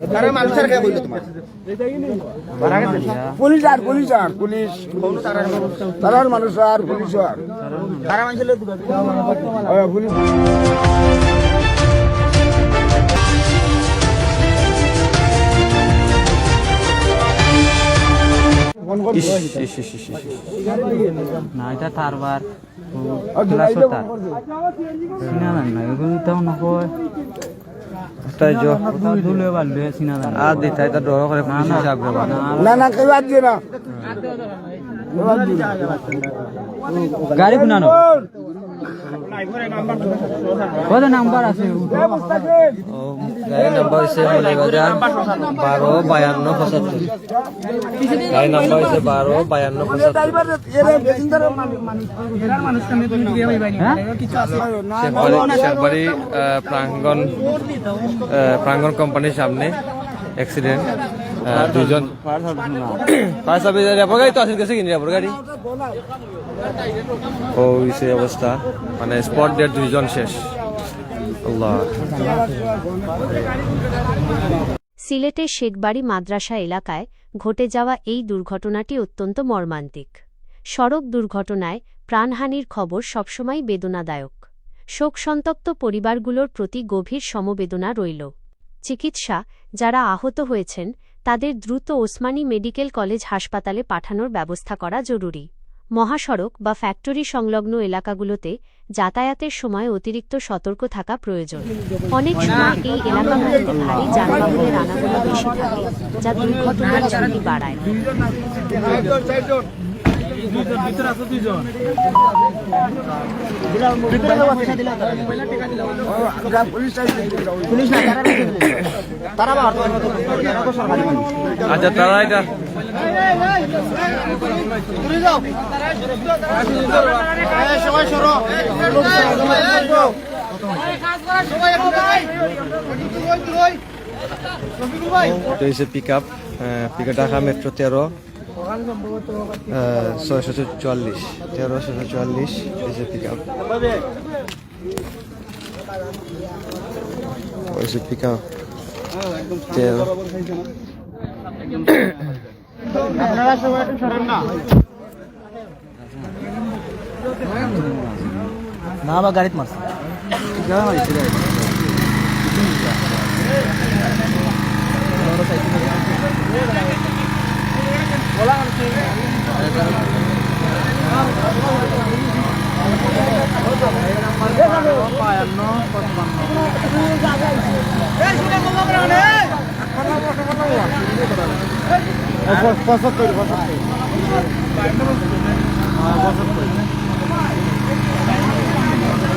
তারা মানুষের কে কইলো তোমার পুলিশ তারার মানুষ আর পুলিশ আর তারা মানুষের পুলিশ না এটা তারবার চিনা জান না এগুলো তাও নকয় তাই যো দুলে বাড়লে চিনা জান আর দিতে এটা ডর করে পুলিশ আসবে না না কেউ আর দিয়ে না গাড়ি গুনানো কত নাম্বার আছে গাড়ির নাম্বার হচ্ছে মৌলভীবাজার 125275 গাড়ির নাম্বার হচ্ছে 125275 শেরবাড়ি প্রাঙ্গন কোম্পানির সামনে অ্যাক্সিডেন্ট দুইজন ফায়ার সার্ভিস গাড়ি তো আসেন গেছে কিনে গাড়ি ও সেই অবস্থা মানে স্পট ডেট দুইজন শেষ আল্লাহ। সিলেটের শেখবাড়ি মাদ্রাসা এলাকায় ঘটে যাওয়া এই দুর্ঘটনাটি অত্যন্ত মর্মান্তিক। সড়ক দুর্ঘটনায় প্রাণহানির খবর সবসময় বেদনাদায়ক। শোকসন্তপ্ত পরিবারগুলোর প্রতি গভীর সমবেদনা রইল। চিকিৎসা যারা আহত হয়েছেন তাদের দ্রুত ওসমানী মেডিকেল কলেজ হাসপাতালে পাঠানোর ব্যবস্থা করা জরুরি। মহাসড়ক বা ফ্যাক্টরি সংলগ্ন এলাকাগুলোতে যাতায়াতের সময় অতিরিক্ত সতর্ক থাকা প্রয়োজন। অনেক সময় এই এলাকাগুলোতে ভারী যানবাহনের আনাগোনা বেশি থাকে, যা দুর্ঘটনার ঝুঁকি বাড়ায়। আচ্ছা তারা এটা pick up Dhaka metro 13/644 pick up pick up আপনারা সবাই একটু সরেন না না বা গাড়িতে মারছে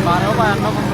বারো 52